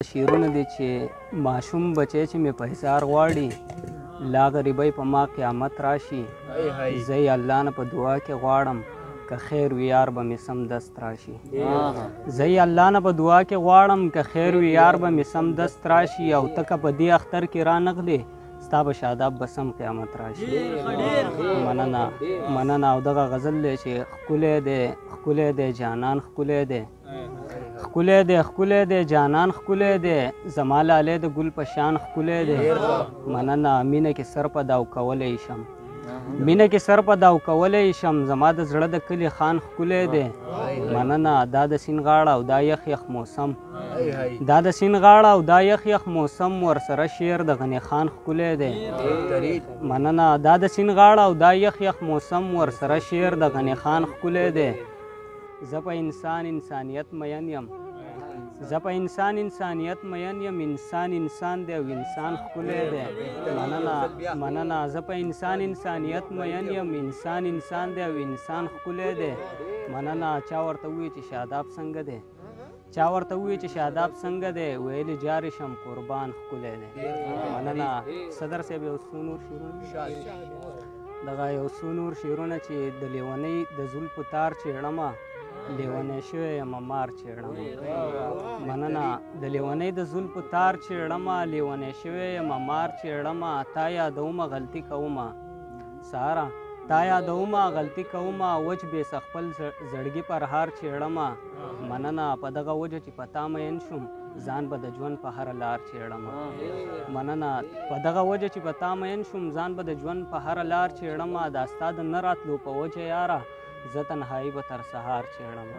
شعرونه دي چې ماشوم بچی چې مې په حصار غواړي لا غریبۍ په ما قیامت راشي زه یې الله نه په دعا کې غواړم که خیر وي یار به مې سم دست راشي زه یې الله نه په دعا کې غواړم که خیر وي یار به مې سم دست راشي او ته که په دې اختر کې رانغلې ستا به شاداب به سم قیامت راشي مننه او دغه غزل دی چې ښکلی دی جانان ښکلی دی ښکلی دی جانان ښکلی دی زما لالی د ګل په شان ښکلی دی مننه مینه کې سر په داو کولی شم زما د زړه د کلي خان ښکلی دی مننه دا د سیند غاړه او دا یخ یخ موسم ورسره شعر د غني خان ښکلی دی مننه دا د سیند غاړه او دا یخ موسم ورسره شعر د غني خان ښکلی دی زه په انسانیت مین یم انسان دی او انسان ښکلی دی مننه زه په انسانیت مین یم انسان دی او انسان ښکلی دی مننه چا ورته ووایي چې شاداب څنګه دی ویلې جارې شم قربان ښکلی دی مننه صدر صاحب یو څو نور شعرونه دغه یو څو نور شعرونه چې د لیونۍ د زلفو تار چیړمه لیونی شوی یم مار چیړمه مننه د لیونۍ د زلفو تار چیړمه لیونی شوی یم مار چیړمه تا یادومه غلطي کومه سهاره وچ بیسه خپل زړګي پر هار چیړمه مننه په دغه وجه چې په تا مین شوم ځان به د ژوند په هره لار چیړمه دا ستا د نه راتلو په وجه یاره زه تنهایی به تر سهار چیړمه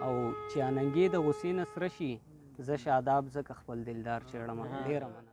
او چې اننګې د غصې نه سره شي زه شاداب ځکه خپل دلدار چیړمه ډېره مننه